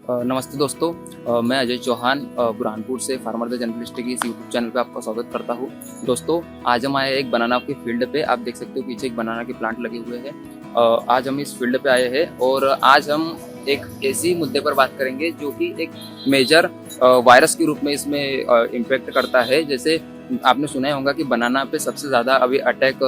नमस्ते दोस्तों। मैं अजय चौहान बुरहानपुर से फार्मर द जर्नलिस्ट के इस यूट्यूब चैनल पे आपका स्वागत करता हूँ। दोस्तों, आज हम आए हैं एक बनाना के फील्ड पे। आप देख सकते हो पीछे एक बनाना के प्लांट लगे हुए हैं। आज हम इस फील्ड पे आए हैं और आज हम एक ऐसी मुद्दे पर बात करेंगे जो कि एक मेजर वायरस के रूप में इसमें इम्पैक्ट करता है। जैसे आपने सुना ही होगा कि बनाना पे सबसे ज़्यादा अभी अटैक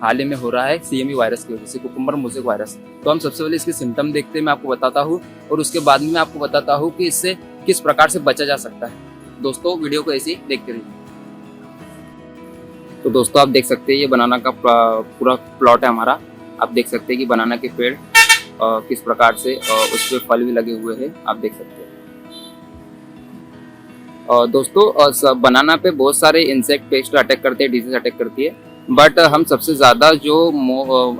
हाल ही में हो रहा है सीएमवी वायरस की वजह से, कुकुम्बर मोज़ेक वायरस। तो हम सबसे पहले इसके सिम्टम देखते हैं, मैं आपको बताता हूँ और उसके बाद में मैं आपको बताता हूँ कि इससे किस प्रकार से बचा जा सकता है। दोस्तों, वीडियो को ऐसे ही देखते रहिए। तो दोस्तों, आप देख सकते हैं ये बनाना का पूरा प्लॉट है हमारा। आप देख सकते हैं कि बनाना के पेड़ किस प्रकार से उस पर फल भी लगे हुए हैं, आप देख सकते हैं। दोस्तों, बनाना पे बहुत सारे इंसेक्ट पेस्ट अटैक करते हैं, डिजीज अटैक करती है, बट हम सबसे ज़्यादा जो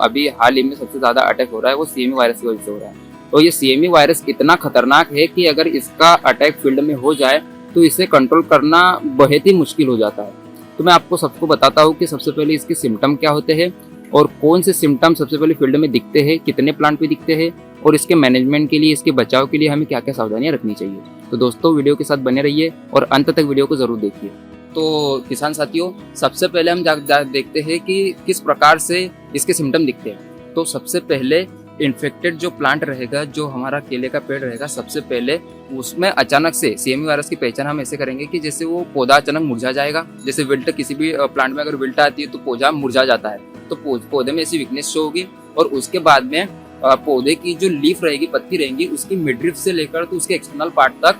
अभी हाल ही में सबसे ज़्यादा अटैक हो रहा है वो सीएमवी वायरस की वजह से हो रहा है। तो ये सीएमवी वायरस इतना खतरनाक है कि अगर इसका अटैक फील्ड में हो जाए तो इसे कंट्रोल करना बहुत ही मुश्किल हो जाता है। तो मैं आपको सबको बताता हूँ कि सबसे पहले इसके सिम्टम क्या होते हैं और कौन से सिम्टम सबसे पहले फील्ड में दिखते हैं, कितने प्लांट पे दिखते हैं और इसके मैनेजमेंट के लिए, इसके बचाव के लिए हमें क्या क्या सावधानियां रखनी चाहिए। तो दोस्तों, वीडियो के साथ बने रहिए और अंत तक वीडियो को ज़रूर देखिए। तो किसान साथियों, सबसे पहले हम देखते हैं कि किस प्रकार से इसके सिम्टम दिखते हैं। तो सबसे पहले इन्फेक्टेड जो प्लांट रहेगा, जो हमारा केले का पेड़ रहेगा, सबसे पहले उसमें अचानक से सीएमवी वायरस की पहचान हम ऐसे करेंगे कि जैसे वो पौधा अचानक मुरझा जाएगा। जैसे विल्ट, किसी भी प्लांट में अगर विल्ट आती है तो पौधा मुरझा जाता है, तो पौधे में ऐसी वीकनेस शो होगी। और उसके बाद में पौधे की जो लीफ रहेगी, पत्ती रहेंगी, उसकी मिडरिफ से लेकर तो उसके एक्सटर्नल पार्ट तक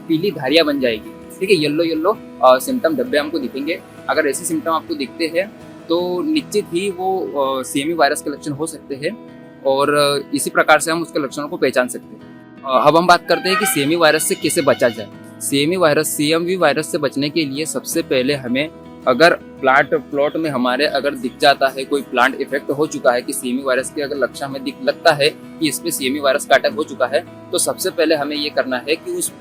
पीली धारियां बन जाएगी। ठीक है, येलो सिम्टम धब्बे हमको दिखेंगे। अगर ऐसे सिम्टम आपको दिखते हैं तो निश्चित ही वो सीएमवी वायरस के लक्षण हो सकते हैं और इसी प्रकार से हम उसके लक्षणों को पहचान सकते हैं। अब हम बात करते हैं कि सीएमवी वायरस से कैसे बचा जाए। सीएमवी वायरस से बचने के लिए सबसे पहले हमें, अगर प्लॉट में हमारे अगर दिख जाता है कोई प्लांट इफेक्ट हो चुका है कि सीएमवी वायरस के अगर लक्षण हमें लगता है कि इसमें सीएमवी वायरस का अटैक हो चुका है, तो सबसे पहले हमें ये करना है कि उस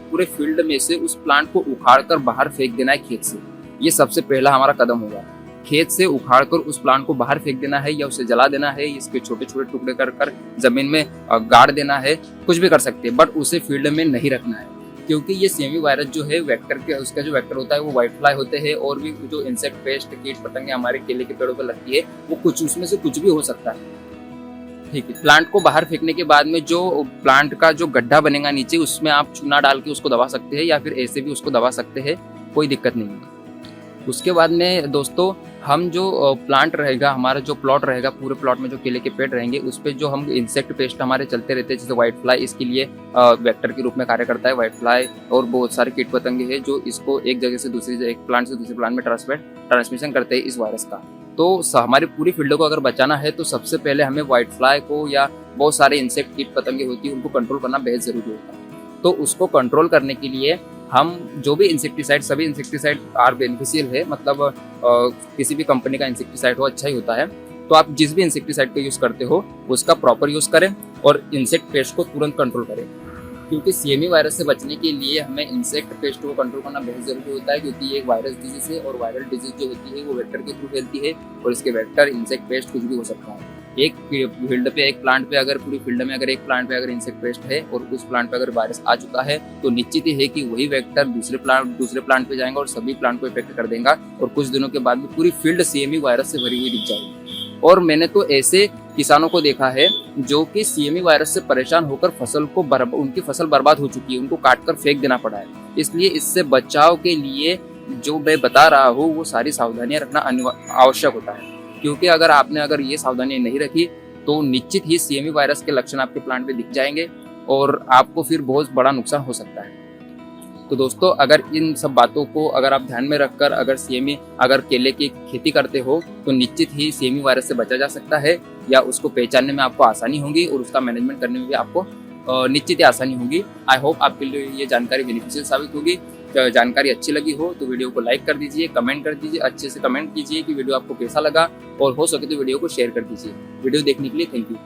पूरे फील्ड में से उस प्लांट को उखाड़ कर बाहर फेंक देना है खेत से। ये सबसे पहला हमारा कदम होगा। खेत से उखाड़ कर उस प्लांट को बाहर फेंक देना है या उसे जला देना है, इसके छोटे छोटे टुकड़े कर जमीन में गाड़ देना है, कुछ भी कर सकते हैं, बट उसे फील्ड में नहीं रखना है। क्योंकि ये सीएमवी वायरस जो है वेक्टर के, उसका जो वेक्टर होता है वो व्हाइट फ्लाई होते हैं और भी जो इंसेक्ट पेस्ट, कीट पतंगे हमारे केले के पेड़ों पर लगती है, वो कुछ उसमें से कुछ भी हो सकता है। ठीक है, प्लांट को बाहर फेंकने के बाद में जो प्लांट का जो गड्ढा बनेगा नीचे, उसमें आप चूना डाल के उसको दबा सकते हैं या फिर ऐसे भी उसको दबा सकते हैं, कोई दिक्कत नहीं है। उसके बाद में दोस्तों, हम जो प्लांट रहेगा, हमारा जो प्लॉट रहेगा, पूरे प्लॉट में जो केले के पेड़ रहेंगे, उस पर जो हम इंसेक्ट पेस्ट हमारे चलते रहते हैं, जैसे व्हाइट फ्लाई इसके लिए वेक्टर के रूप में कार्य करता है। व्हाइट फ्लाई और बहुत सारे कीट पतंगे हैं जो इसको एक जगह से एक प्लांट से दूसरे प्लांट में ट्रांसमिशन करते हैं इस वायरस का। तो हमारी पूरी फील्ड को अगर बचाना है तो सबसे पहले हमें व्हाइट फ्लाई को या बहुत सारे इंसेक्ट कीट पतंगे होती है उनको कंट्रोल करना बेहद ज़रूरी होता है। तो उसको कंट्रोल करने के लिए हम जो भी इंसेक्टिसाइड, सभी इंसेक्टिसाइड आर बेनिफिशियल है, मतलब किसी भी कंपनी का इंसेक्टिसाइड हो अच्छा ही होता है। तो आप जिस भी इंसेक्टिसाइड का यूज़ करते हो उसका प्रॉपर यूज़ करें और इंसेक्ट पेस्ट को तुरंत कंट्रोल करें। क्योंकि सीएमवी वायरस से बचने के लिए हमें इंसेक्ट पेस्ट को कंट्रोल करना बहुत ज़रूरी होता है, क्योंकि ये एक वायरस डिजीज है और वायरल डिजीज जो होती है वो वेक्टर के थ्रू फैलती है और इसके वेक्टर, इंसेक्ट पेस्ट कुछ भी हो सकता है। एक फील्ड पे, एक प्लांट पे, अगर पूरी फील्ड में अगर एक प्लांट पे अगर इंसेक्ट पेस्ट है और उस प्लांट पे अगर वायरस आ चुका है तो निश्चित ही है कि वही वेक्टर दूसरे प्लांट पे जाएंगे और सभी प्लांट को इफेक्ट कर देगा और कुछ दिनों के बाद में पूरी फील्ड सीएमवी वायरस से भरी हुई दिख जाएगी। और मैंने तो ऐसे किसानों को देखा है जो कि सीएमवी वायरस से परेशान होकर उनकी फसल बर्बाद हो चुकी है, उनको काट कर फेंक देना पड़ा है। इसलिए इससे बचाव के लिए जो मैं बता रहा हूँ वो सारी सावधानियां रखना आवश्यक होता है। क्योंकि अगर ये सावधानियां नहीं रखी तो निश्चित ही सीएमवी वायरस के लक्षण आपके प्लांट पे दिख जाएंगे और आपको फिर बहुत बड़ा नुकसान हो सकता है। तो दोस्तों, अगर इन सब बातों को अगर आप ध्यान में रखकर अगर केले की खेती करते हो तो निश्चित ही सीएमवी वायरस से बचा जा सकता है या उसको पहचानने में आपको आसानी होगी और उसका मैनेजमेंट करने में भी आपको निश्चित ही आसानी होगी। आई होप आपके लिए ये जानकारी बेनिफिशियल साबित होगी। जानकारी अच्छी लगी हो तो वीडियो को लाइक कर दीजिए, कमेंट कर दीजिए, अच्छे से कमेंट कीजिए कि वीडियो आपको कैसा लगा और हो सके तो वीडियो को शेयर कर दीजिए। वीडियो देखने के लिए थैंक यू।